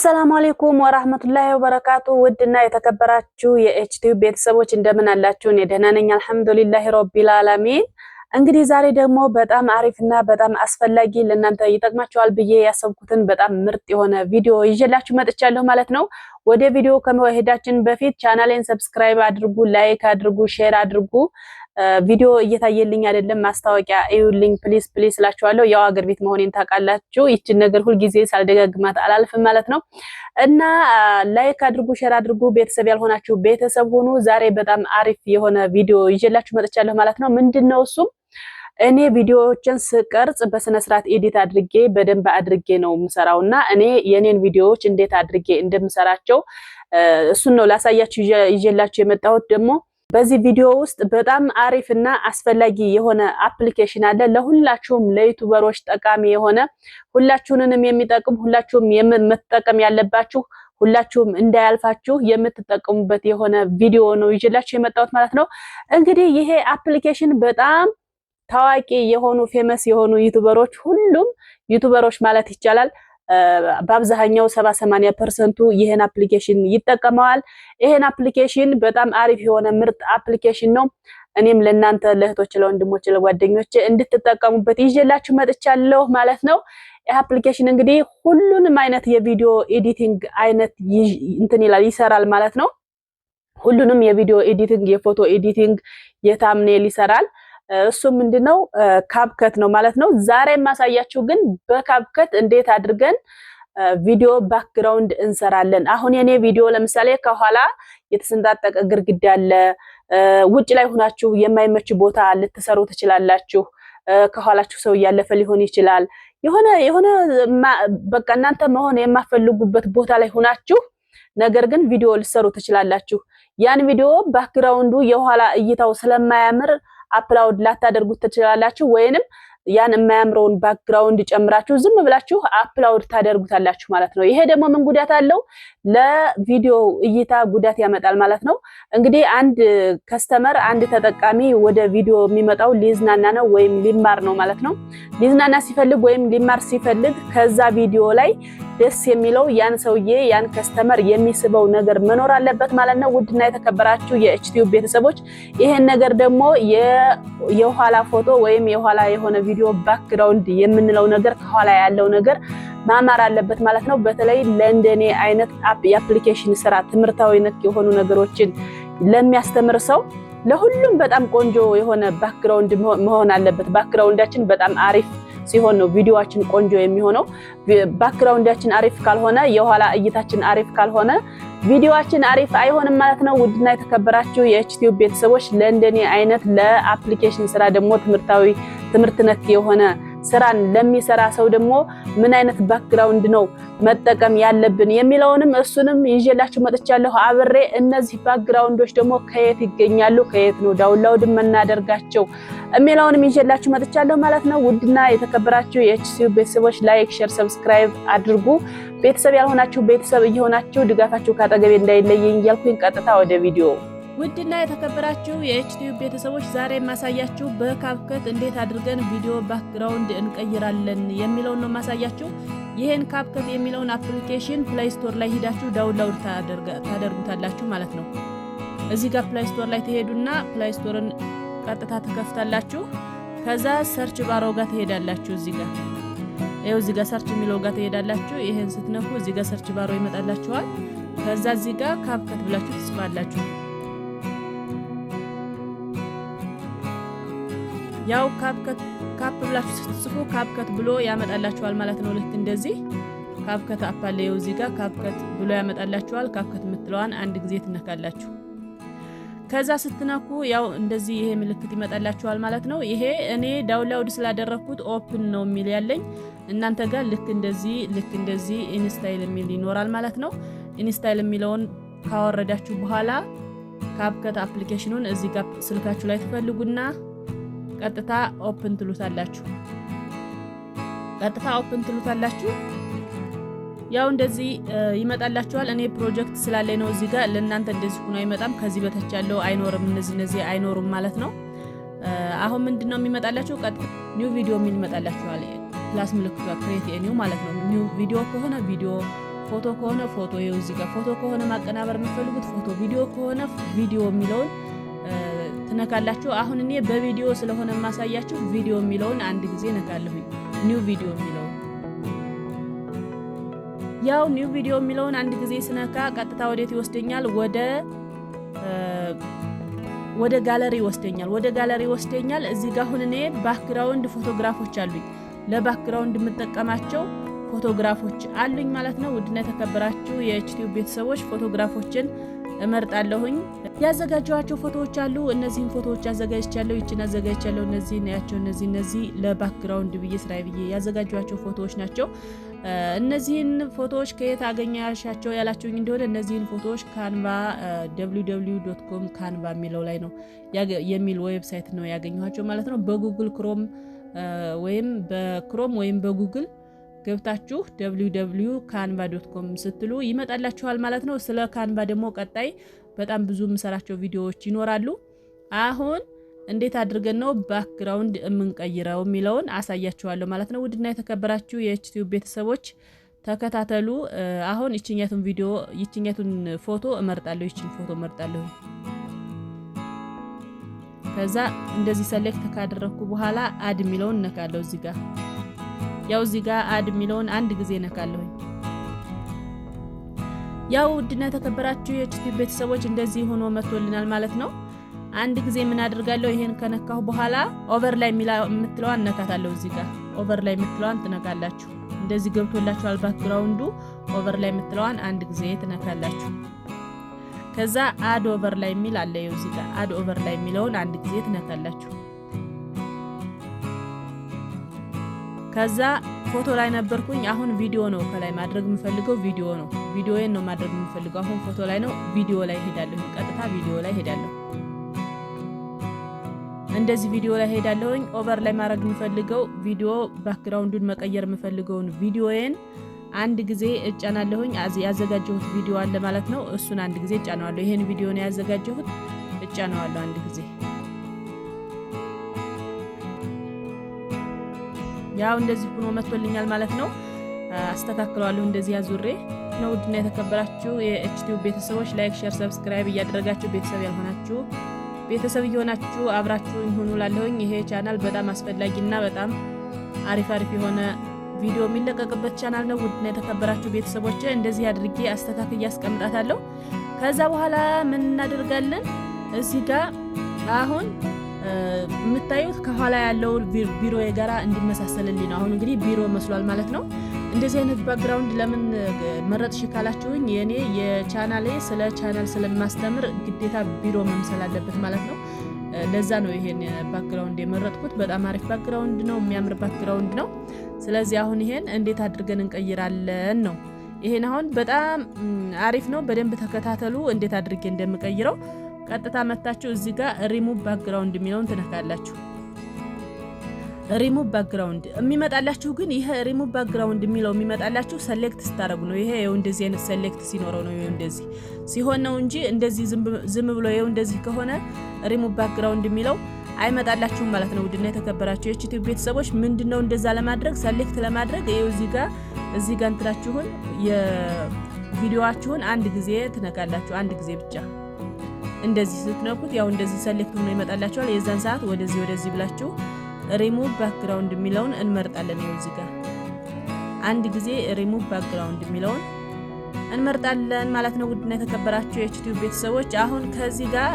አሰላሙ አለይኩም ወራህመቱላሂ ወበረካቱ። ውድና የተከበራችሁ የኤችቲዩ ቤተሰቦች እንደምን አላችሁ? እኔ ደህና ነኝ አልሐምዱሊላሂ ረቢል ዓለሚን። እንግዲህ ዛሬ ደግሞ በጣም አሪፍና በጣም አስፈላጊ ለእናንተ ይጠቅማችኋል ብዬ ያሰብኩትን በጣም ምርጥ የሆነ ቪዲዮ ይዤላችሁ መጥቻለሁ ማለት ነው። ወደ ቪዲዮ ከመሄዳችን በፊት ቻናሌን ሰብስክራይብ አድርጉ፣ ላይክ አድርጉ፣ ሼር አድርጉ። ቪዲዮ እየታየልኝ አይደለም ማስታወቂያ እዩልኝ ፕሊስ ፕሊስ እላችኋለሁ። ያው አገር ቤት መሆኔን ታውቃላችሁ። ይችን ነገር ሁሉ ጊዜ ሳልደጋግማት አላልፍም ማለት ነው። እና ላይክ አድርጉ፣ ሼር አድርጉ። ቤተሰብ ያልሆናችሁ ቤተሰብ ሁኑ። ዛሬ በጣም አሪፍ የሆነ ቪዲዮ ይዤላችሁ መጥቻለሁ ማለት ነው። ምንድነው እሱም እኔ ቪዲዮዎችን ስቀርጽ በስነ ስርዓት ኤዲት አድርጌ በደንብ አድርጌ ነው የምሰራውና እኔ የኔን ቪዲዮዎች እንዴት አድርጌ እንደምሰራቸው እሱን ነው ላሳያችሁ ይዤላችሁ የመጣሁት። ደግሞ በዚህ ቪዲዮ ውስጥ በጣም አሪፍና አስፈላጊ የሆነ አፕሊኬሽን አለ ለሁላችሁም ለዩቲዩበሮች ጠቃሚ የሆነ ሁላችሁንም የሚጠቅም ሁላችሁም የምትጠቀም ያለባችሁ ሁላችሁም እንዳያልፋችሁ የምትጠቀሙበት የሆነ ቪዲዮ ነው ይዤላችሁ የመጣሁት ማለት ነው። እንግዲህ ይሄ አፕሊኬሽን በጣም ታዋቂ የሆኑ ፌመስ የሆኑ ዩቲዩበሮች ሁሉም ዩቲዩበሮች ማለት ይቻላል በአብዛኛው 70-80% ይሄን አፕሊኬሽን ይጠቀማል። ይሄን አፕሊኬሽን በጣም አሪፍ የሆነ ምርጥ አፕሊኬሽን ነው። እኔም ለእናንተ ለእህቶች፣ ለወንድሞች፣ ለጓደኞች እንድትጠቀሙበት ይዤላችሁ መጥቻለሁ ማለት ነው። ይሄ አፕሊኬሽን እንግዲህ ሁሉንም አይነት የቪዲዮ ኤዲቲንግ አይነት ይሰራል ማለት ነው። ሁሉንም የቪዲዮ ኤዲቲንግ፣ የፎቶ ኤዲቲንግ፣ የታምኔል ይሰራል። እሱ ምንድነው ካፕከት ነው ማለት ነው። ዛሬ ማሳያችሁ ግን በካፕከት እንዴት አድርገን ቪዲዮ ባክግራውንድ እንሰራለን። አሁን የኔ ቪዲዮ ለምሳሌ ከኋላ የተሰንጣጠቀ ግድግዳ አለ። ውጭ ላይ ሆናችሁ የማይመች ቦታ ልትሰሩ ትችላላችሁ። ከኋላችሁ ሰው እያለፈ ሊሆን ይችላል። የሆነ በቃ እናንተ መሆን የማፈልጉበት ቦታ ላይ ሆናችሁ ነገር ግን ቪዲዮ ልትሰሩ ትችላላችሁ። ያን ቪዲዮ ባክግራውንዱ የኋላ እይታው ስለማያምር አፕሎድ ላታደርጉት ትችላላችሁ፣ ወይንም ያን የማያምረውን ባክግራውንድ ጨምራችሁ ዝም ብላችሁ አፕሎድ ታደርጉታላችሁ ማለት ነው። ይሄ ደግሞ ምን ጉዳት አለው? ለቪዲዮ እይታ ጉዳት ያመጣል ማለት ነው። እንግዲህ አንድ ከስተመር አንድ ተጠቃሚ ወደ ቪዲዮ የሚመጣው ሊዝናና ነው ወይም ሊማር ነው ማለት ነው። ሊዝናና ሲፈልግ ወይም ሊማር ሲፈልግ ከዛ ቪዲዮ ላይ ደስ የሚለው ያን ሰውዬ ያን ከስተመር የሚስበው ነገር መኖር አለበት ማለት ነው። ውድና የተከበራችሁ የኤችቲዩ ቤተሰቦች ይሄን ነገር ደግሞ የኋላ ፎቶ ወይም የኋላ የሆነ ቪዲዮ ባክግራውንድ የምንለው ነገር ከኋላ ያለው ነገር ማማር አለበት ማለት ነው። በተለይ ለእንደኔ አይነት የአፕሊኬሽን ስራ ትምህርታዊ ነክ የሆኑ ነገሮችን ለሚያስተምር ሰው ለሁሉም በጣም ቆንጆ የሆነ ባክግራውንድ መሆን አለበት። ባክግራውንዳችን በጣም አሪፍ ሲሆን ነው ቪዲዮአችን ቆንጆ የሚሆነው። ባክግራውንዳችን አሪፍ ካልሆነ የኋላ እይታችን አሪፍ ካልሆነ ቪዲዮአችን አሪፍ አይሆንም ማለት ነው። ውድና የተከበራችሁ የኤችቲዩ ቤተሰቦች ለእንደኔ አይነት ለአፕሊኬሽን ስራ ደግሞ ትምህርት ነክ የሆነ ስራን ለሚሰራ ሰው ደግሞ ምን አይነት ባክግራውንድ ነው መጠቀም ያለብን የሚለውንም እሱንም ይዤላችሁ መጥቻለሁ አብሬ። እነዚህ ባክግራውንዶች ደግሞ ከየት ይገኛሉ፣ ከየት ነው ዳውንሎድ የምናደርጋቸው የሚለውንም ይዤላችሁ መጥቻለሁ ማለት ነው። ውድና የተከበራችሁ የኤችቲዩ ቤተሰቦች ላይክ፣ ሼር፣ ሰብስክራይብ አድርጉ። ቤተሰብ ያልሆናችሁ ቤተሰብ እየሆናችሁ ድጋፋችሁ ካጠገቤ እንዳይለየኝ እያልኩኝ ቀጥታ ወደ ቪዲዮ። ውድና የተከበራችሁ የኤችቲዩ ቤተሰቦች ዛሬ የማሳያችሁ በካፕከት እንዴት አድርገን ቪዲዮ ባክግራውንድ እንቀይራለን የሚለውን ነው የማሳያችሁ። ይሄን ካፕከት የሚለውን አፕሊኬሽን ፕሌይ ስቶር ላይ ሄዳችሁ ዳውንሎድ ታደርጉታላችሁ ማለት ነው። እዚህ ጋር ፕሌይ ስቶር ላይ ትሄዱና ፕሌይ ስቶርን ቀጥታ ትከፍታላችሁ። ከዛ ሰርች ባሮ ጋር ትሄዳላችሁ። እዚህ ጋር ሰርች የሚለው ጋር ትሄዳላችሁ። ይሄን ስትነኩ እዚህ ጋር ሰርች ባሮ ይመጣላችኋል። ከዛ እዚህ ጋር ካፕከት ብላችሁ ትጽፋላችሁ። ያው ካፕ ብላችሁ ስትጽፉ ካፕከት ብሎ ያመጣላችኋል ማለት ነው። ልክ እንደዚህ ካፕከት አፓሌው እዚህ ጋር ካፕከት ብሎ ያመጣላችኋል። ካፕከት የምትለዋን አንድ ጊዜ ትነካላችሁ። ከዛ ስትነኩ ያው እንደዚህ ይሄ ምልክት ይመጣላችኋል ማለት ነው። ይሄ እኔ ዳውንሎድ ስላደረኩት ኦፕን ነው የሚል ያለኝ። እናንተ ጋር ልክ እንደዚህ ኢንስታይል የሚል ይኖራል ማለት ነው። ኢንስታይል የሚለውን ካወረዳችሁ በኋላ ካፕከት አፕሊኬሽኑን እዚህ ጋር ስልካችሁ ላይ ትፈልጉና ቀጥታ ኦፕን ትሉታላችሁ። ያው እንደዚህ ይመጣላችኋል። እኔ ፕሮጀክት ስላለኝ ነው እዚህ ጋር። ለእናንተ እንደዚህ ሆኖ አይመጣም። ከዚህ በታች ያለው አይኖርም። እነዚህ አይኖሩም ማለት ነው። አሁን ምንድነው የሚመጣላችሁ? ቀጥታ ኒው ቪዲዮ ምን ይመጣላችኋል? ፕላስ ምልክቷ ክሬት ኒው ማለት ነው። ኒው ቪዲዮ ከሆነ ቪዲዮ ፎቶ ከሆነ ፎቶ ይኸው እዚህ ጋር ፎቶ ከሆነ ማቀናበር የምትፈልጉት ፎቶ፣ ቪዲዮ ከሆነ ቪዲዮ የሚለውን ትነካላችሁ። አሁን እኔ በቪዲዮ ስለሆነ ማሳያችሁ ቪዲዮ የሚለውን አንድ ጊዜ ነካለሁ። ኒው ቪዲዮ የሚለውን ያው ኒው ቪዲዮ የሚለውን አንድ ጊዜ ስነካ ቀጥታ ወዴት ይወስደኛል? ወደ ጋለሪ ይወስደኛል። ወደ ጋለሪ ይወስደኛል። እዚህ ጋር አሁን እኔ ባክግራውንድ ፎቶግራፎች አሉኝ። ለባክግራውንድ የምጠቀማቸው ፎቶግራፎች አሉኝ ማለት ነው። ውድና የተከበራችሁ የኤችቲዩብ ቤተሰቦች ፎቶግራፎችን እመርጣለሁኝ። ያዘጋጀኋቸው ፎቶዎች አሉ። እነዚህን ፎቶዎች አዘጋጅቻለሁ። ይችን አዘጋጅቻለሁ። እነዚህን ያቸው እነዚህ ለባክግራውንድ ብዬ ስራዬ ብዬ ያዘጋጀኋቸው ፎቶዎች ናቸው። እነዚህን ፎቶዎች ከየት አገኛሻቸው ያላችሁኝ እንደሆነ እነዚህን ፎቶዎች ካንቫ www.com ካንቫ የሚለው ላይ ነው የሚል ዌብሳይት ነው ያገኘኋቸው ማለት ነው። በጉግል ክሮም ወይም በክሮም ወይም በጉግል ገብታችሁ www.canva.com ስትሉ ይመጣላችኋል ማለት ነው። ስለ ካንቫ ደግሞ ቀጣይ በጣም ብዙ የምሰራቸው ቪዲዮዎች ይኖራሉ። አሁን እንዴት አድርገን ነው ባክግራውንድ የምንቀይረው የሚለውን አሳያችኋለሁ ማለት ነው። ውድና የተከበራችሁ የኤችቲዩብ ቤተሰቦች ተከታተሉ። አሁን ይችኛቱን ፎቶ እመርጣለሁ። ይችን ፎቶ እመርጣለሁ። ከዛ እንደዚህ ሰሌክት ካደረኩ በኋላ አድ የሚለውን ነካለሁ። እዚህ ጋር አድ የሚለውን አንድ ጊዜ ነካለሁ። ያው ውድና የተከበራችሁ የኤችቲዩብ ቤተሰቦች እንደዚህ ሆኖ መጥቶልናል ማለት ነው። አንድ ጊዜ ምን አድርጋለሁ? ይሄን ከነካሁ በኋላ ኦቨርላይ የምትለዋን ነካታለሁ። እዚህ ጋር ኦቨርላይ የምትለዋን ትነካላችሁ። እንደዚህ ገብቶላችኋል ባክግራውንዱ። ኦቨርላይ የምትለዋን አንድ ጊዜ ትነካላችሁ። ከዛ አድ ኦቨርላይ የሚል አለ። እዚህ ጋር አድ ኦቨርላይ የሚለውን አንድ ጊዜ ትነካላችሁ። ከዛ ፎቶ ላይ ነበርኩኝ። አሁን ቪዲዮ ነው ከላይ ማድረግ የምፈልገው ቪዲዮ ነው። ቪዲዮዬን ነው ማድረግ የምፈልገው። አሁን ፎቶ ላይ ነው፣ ቪዲዮ ላይ ሄዳለሁ። ቀጥታ ቪዲዮ ላይ ሄዳለሁ። እንደዚህ ቪዲዮ ላይ ሄዳለሁኝ። ኦቨር ላይ ማድረግ የምፈልገው ቪዲዮ ባክግራውንዱን መቀየር የምፈልገውን ቪዲዮዬን አንድ ጊዜ እጫናለሁኝ። ያዘጋጀሁት ቪዲዮ አለ ማለት ነው። እሱን አንድ ጊዜ እጫነዋለሁ። ይሄን ቪዲዮ ነው ያዘጋጀሁት፣ እጫነዋለሁ አንድ ጊዜ። ያው እንደዚህ ሆኖ መጥቶልኛል ማለት ነው። አስተካክለዋለሁ እንደዚህ አዙሬ ነው። ውድና የተከበራችሁ የኤችቲዩብ ቤተሰቦች ላይክ፣ ሼር፣ ሰብስክራይብ እያደረጋችሁ ቤተሰብ ያልሆናችሁ ቤተሰብ እየሆናችሁ አብራችሁ ይሁኑ ላለሁኝ። ይሄ ቻናል በጣም አስፈላጊና በጣም አሪፍ የሆነ ቪዲዮ የሚለቀቅበት ቻናል ነው። ውድና የተከበራችሁ ቤተሰቦች እንደዚህ አድርጌ አስተካክዬ አስቀምጣታለሁ። ከዛ በኋላ ምን እናደርጋለን? እዚህ ጋር አሁን የምታዩት ከኋላ ያለው ቢሮ የጋራ እንዲመሳሰልልኝ ነው። አሁን እንግዲህ ቢሮ መስሏል ማለት ነው። እንደዚህ አይነት ባክግራውንድ ለምን መረጥሽ ካላችሁኝ የኔ የቻናሌ ስለ ቻናል ስለማስተምር ግዴታ ቢሮ መምሰል አለበት ማለት ነው። ለዛ ነው ይሄን ባክግራውንድ የመረጥኩት። በጣም አሪፍ ባክግራውንድ ነው፣ የሚያምር ባክግራውንድ ነው። ስለዚህ አሁን ይሄን እንዴት አድርገን እንቀይራለን ነው። ይሄን አሁን በጣም አሪፍ ነው። በደንብ ተከታተሉ እንዴት አድርጌ እንደምቀይረው። ቀጥታ መታችሁ እዚህ ጋር ሪሙቭ ባክግራውንድ የሚለውን ትነካላችሁ። ሪሙቭ ባክግራውንድ የሚመጣላችሁ ግን ይሄ ሪሙቭ ባክግራውንድ የሚለው የሚመጣላችሁ ሰሌክት ስታረጉ ነው። ይሄ ይኸው እንደዚህ አይነት ሰሌክት ሲኖረው ነው። ይኸው እንደዚህ ሲሆን ነው እንጂ እንደዚህ ዝም ብሎ ይኸው እንደዚህ ከሆነ ሪሙቭ ባክግራውንድ የሚለው አይመጣላችሁም ማለት ነው። ውድና የተከበራችሁ የኤችቲዩብ ቤተሰቦች ምንድነው እንደዛ ለማድረግ ሰሌክት ለማድረግ ይኸው እዚህ ጋር እንትላችሁን የቪዲዮአችሁን አንድ ጊዜ ትነካላችሁ። አንድ ጊዜ ብቻ እንደዚህ ስትነኩት ያው እንደዚህ ሰሌክት ሆኖ ይመጣላችኋል። የዛን ሰዓት ወደዚህ ብላችሁ ሪሙቭ ባክግራውንድ የሚለውን እንመርጣለን። ይኸው እዚህ ጋር አንድ ጊዜ ሪሙቭ ባክግራውንድ የሚለውን እንመርጣለን ማለት ነው። ውድና የተከበራችሁ የኤችቲዩብ ቤተሰቦች አሁን ከዚህ ጋር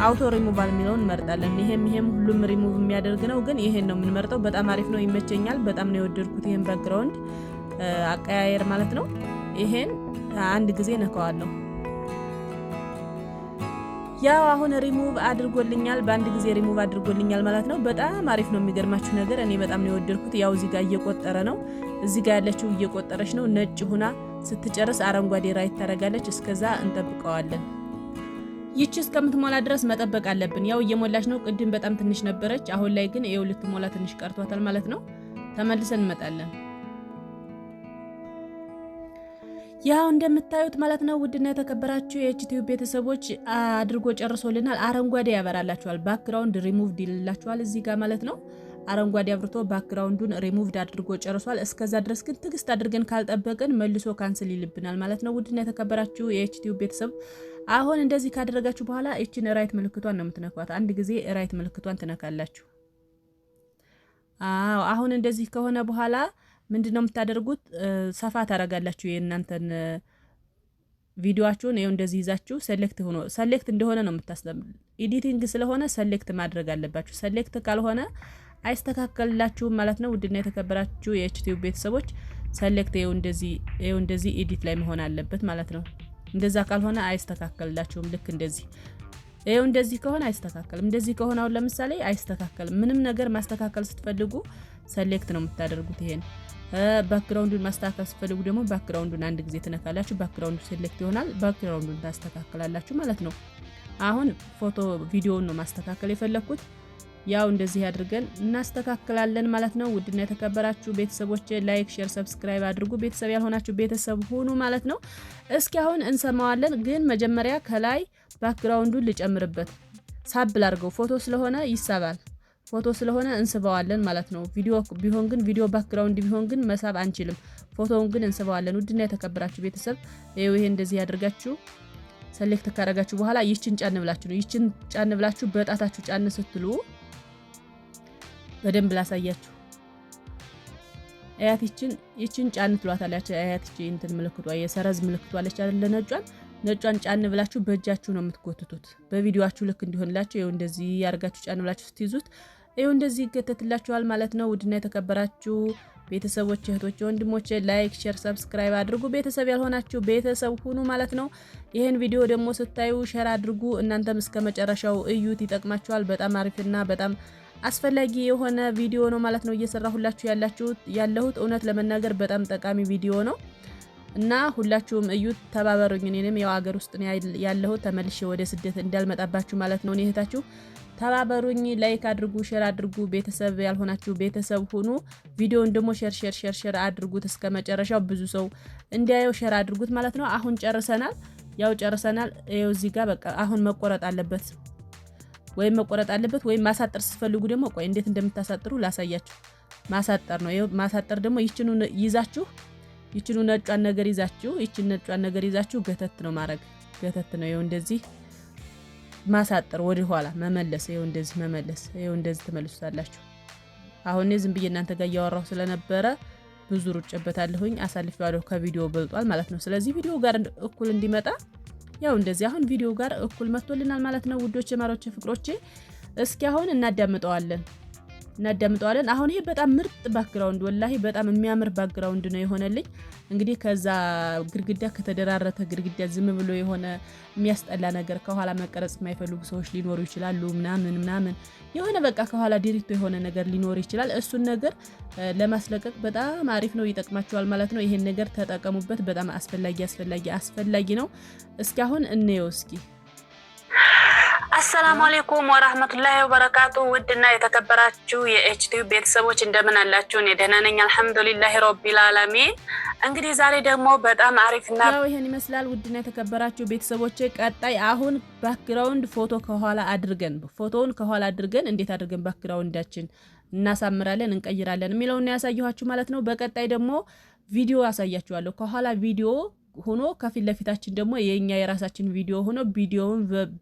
አውቶ ሪሙቫል የሚለውን እንመርጣለን። ይሄም ሁሉም ሪሙቭ የሚያደርግ ነው፣ ግን ይሄን ነው የምንመርጠው። በጣም አሪፍ ነው፣ ይመቸኛል። በጣም ነው የወደድኩት ይሄን ባክግራውንድ አቀያየር ማለት ነው። ይሄን አንድ ጊዜ ነካዋለሁ። ያው አሁን ሪሙቭ አድርጎልኛል፣ በአንድ ጊዜ ሪሙቭ አድርጎልኛል ማለት ነው። በጣም አሪፍ ነው። የሚገርማችሁ ነገር እኔ በጣም ነው የወደድኩት። ያው እዚህ ጋር እየቆጠረ ነው። እዚህ ጋር ያለችው እየቆጠረች ነው። ነጭ ሁና ስትጨርስ አረንጓዴ ራይት ታደርጋለች። እስከዛ እንጠብቀዋለን። ይቺ እስከምትሞላ ድረስ መጠበቅ አለብን። ያው እየሞላች ነው። ቅድም በጣም ትንሽ ነበረች። አሁን ላይ ግን ይኸው ልትሞላ ትንሽ ቀርቷታል ማለት ነው። ተመልሰን እንመጣለን። ያው እንደምታዩት ማለት ነው። ውድና የተከበራችሁ የኤችቲዩብ ቤተሰቦች አድርጎ ጨርሶልናል። አረንጓዴ ያበራላችኋል። ባክግራውንድ ሪሙቭ ይልላችኋል እዚህ ጋር ማለት ነው። አረንጓዴ አብርቶ ባክግራውንዱን ሪሙቭድ አድርጎ ጨርሷል። እስከዛ ድረስ ግን ትግስት አድርገን ካልጠበቅን መልሶ ካንስል ይልብናል ማለት ነው። ውድና የተከበራችሁ የኤችቲዩብ ቤተሰብ አሁን እንደዚህ ካደረጋችሁ በኋላ እቺን ራይት ምልክቷን ነው የምትነኳት። አንድ ጊዜ ራይት ምልክቷን ትነካላችሁ። አሁን እንደዚህ ከሆነ በኋላ ምንድነው የምታደርጉት? ሰፋ ታረጋላችሁ የእናንተን ቪዲዮአችሁን። ይሄው እንደዚህ ይዛችሁ ሰሌክት እንደሆነ ነው የምታስተምሩ። ኤዲቲንግ ስለሆነ ሰሌክት ማድረግ አለባችሁ። ሰሌክት ካልሆነ አይስተካከልላችሁም ማለት ነው። ውድና የተከበራችሁ የኤችቲዩብ ቤተሰቦች ሰሌክት ይሄው እንደዚህ ኤዲት ላይ መሆን አለበት ማለት ነው። እንደዛ ካልሆነ አይስተካከልላችሁም። ልክ እንደዚህ ይሄው እንደዚህ ከሆነ አይስተካከልም። እንደዚህ ከሆነ አሁን ለምሳሌ አይስተካከልም። ምንም ነገር ማስተካከል ስትፈልጉ ሰሌክት ነው የምታደርጉት። ይሄን ባክግራውንዱን ማስተካከል ስትፈልጉ ደግሞ ባክግራውንዱን አንድ ጊዜ ትነካላችሁ። ባክግራውንዱ ሴሌክት ይሆናል። ባክግራውንዱን ታስተካክላላችሁ ማለት ነው። አሁን ቪዲዮውን ነው ማስተካከል የፈለኩት። ያው እንደዚህ አድርገን እናስተካክላለን ማለት ነው። ውድና የተከበራችሁ ቤተሰቦች ላይክ፣ ሼር፣ ሰብስክራይብ አድርጉ። ቤተሰብ ያልሆናችሁ ቤተሰብ ሁኑ ማለት ነው። እስኪ አሁን እንሰማዋለን። ግን መጀመሪያ ከላይ ባክግራውንዱን ልጨምርበት። ሳብል አድርገው ፎቶ ስለሆነ ይሳባል። ፎቶ ስለሆነ እንስበዋለን ማለት ነው። ቪዲዮ ባክግራውንድ ቢሆን ግን መሳብ አንችልም። ፎቶውን ግን እንስበዋለን። ውድና የተከበራችሁ ቤተሰብ ይሄ እንደዚህ ያደርጋችሁ ሰሌክት ካረጋችሁ በኋላ ይችን ጫን ብላችሁ ነው። ይችን ጫን ብላችሁ በጣታችሁ ጫን ስትሉ በደንብ ላሳያችሁ። አያት ይችን ጫን ትሏታላችሁ። አያት እንትን ምልክቷ የሰረዝ ምልክቷ አለች አይደል? ነጯን ጫን ብላችሁ በእጃችሁ ነው የምትጎትቱት። በቪዲዮአችሁ ልክ እንዲሆንላችሁ ይሄው እንደዚህ ያርጋችሁ ጫን ብላችሁ ስትይዙት ይሄው እንደዚህ ይገተትላችኋል ማለት ነው። ውድና የተከበራችሁ ቤተሰቦች እህቶች፣ ወንድሞች ላይክ፣ ሼር፣ ሰብስክራይብ አድርጉ። ቤተሰብ ያልሆናችሁ ቤተሰብ ሁኑ ማለት ነው። ይሄን ቪዲዮ ደግሞ ስታዩ ሼር አድርጉ። እናንተም እስከ መጨረሻው እዩት፣ ይጠቅማችኋል። በጣም አሪፍና በጣም አስፈላጊ የሆነ ቪዲዮ ነው ማለት ነው እየሰራሁላችሁ ያለሁት። እውነት ለመናገር በጣም ጠቃሚ ቪዲዮ ነው እና ሁላችሁም እዩት፣ ተባበሩኝ። እኔንም ያው ሀገር ውስጥ ያለሁት ተመልሼ ወደ ስደት እንዳልመጣባችሁ ማለት ነው። እህታችሁ ተባበሩኝ፣ ላይክ አድርጉ፣ ሼር አድርጉ። ቤተሰብ ያልሆናችሁ ቤተሰብ ሁኑ። ቪዲዮውን ደግሞ ሼር አድርጉት እስከ መጨረሻው ብዙ ሰው እንዲያየው ሼር አድርጉት ማለት ነው። አሁን ጨርሰናል። ይኸው እዚህ ጋር በቃ አሁን መቆረጥ አለበት ወይም ማሳጠር ስትፈልጉ ደግሞ ቆይ እንዴት እንደምታሳጥሩ ላሳያችሁ። ማሳጠር ነው። ይሄው ማሳጠር ደግሞ ይችኑ ነጯን ነገር ይዛችሁ ገተት ነው ማድረግ። ገተት ነው ይሄው እንደዚህ ማሳጠር፣ ወደ ኋላ መመለስ። ይሄው እንደዚህ ተመልሱታላችሁ። አሁን ዝም ብዬ እናንተ ጋር እያወራሁ ስለነበረ ብዙ ሩጬበታለሁኝ፣ አሳልፌዋለሁ። ከቪዲዮ በልጧል ማለት ነው። ስለዚህ ቪዲዮ ጋር እኩል እንዲመጣ ያው እንደዚህ አሁን ቪዲዮ ጋር እኩል መጥቶልናል ማለት ነው። ውዶቼ፣ ማሮቼ፣ ፍቅሮቼ እስኪ አሁን እናዳምጠዋለን። አሁን ይሄ በጣም ምርጥ ባክግራውንድ ወላሂ በጣም የሚያምር ባክግራውንድ ነው የሆነልኝ። እንግዲህ ከዛ ከተደራረተ ግድግዳ ዝም ብሎ የሆነ የሚያስጠላ ነገር ከኋላ መቀረጽ የማይፈልጉ ሰዎች ሊኖሩ ይችላሉ። ምናምን የሆነ በቃ ከኋላ ዲሪክቶ የሆነ ነገር ሊኖር ይችላል። እሱን ነገር ለማስለቀቅ በጣም አሪፍ ነው፣ ይጠቅማችኋል ማለት ነው። ይሄን ነገር ተጠቀሙበት። በጣም አስፈላጊ ነው። እስኪ አሁን እንየው እስኪ። አሰላሙ አለይኩም ወራህመቱላሂ ወበረካቱ። ውድና የተከበራችሁ የኤችቲዩብ ቤተሰቦች እንደምን አላችሁ? እኔ ደህና ነኝ አልሐምዱሊላሂ ረቢል ዓለሚን። እንግዲህ ዛሬ ደግሞ በጣም አሪፍና ይሄን ይመስላል። ውድና የተከበራችሁ ቤተሰቦች ቀጣይ አሁን ባክግራውንድ ፎቶውን ከኋላ አድርገን እንዴት አድርገን ባክግራውንዳችን እናሳምራለን እንቀይራለን የሚለውን ያሳየኋችሁ ማለት ነው። በቀጣይ ደግሞ ቪዲዮ ያሳያችኋለሁ። ከኋላ ቪዲዮ ሆኖ ከፊት ለፊታችን ደግሞ የራሳችን ቪዲዮ ሆኖ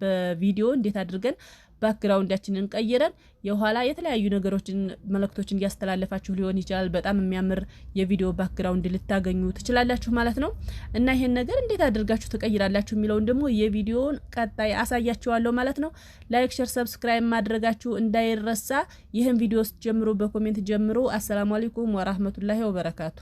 በቪዲዮ እንዴት አድርገን ባክግራውንዳችንን ቀይረን የኋላ የተለያዩ ነገሮችን መልእክቶችን ያስተላለፋችሁ ሊሆን ይችላል። በጣም የሚያምር የቪዲዮ ባክግራውንድ ልታገኙ ትችላላችሁ ማለት ነው። እና ይሄን ነገር እንዴት አድርጋችሁ ተቀይራላችሁ የሚለውን ደግሞ የቪዲዮውን ቀጣይ አሳያችኋለሁ ማለት ነው። ላይክ፣ ሼር፣ ሰብስክራይብ ማድረጋችሁ እንዳይረሳ። ይሄን ቪዲዮ ጀምሮ በኮሜንት ጀምሮ። አሰላሙ አለይኩም ወራህመቱላሂ ወበረካቱ።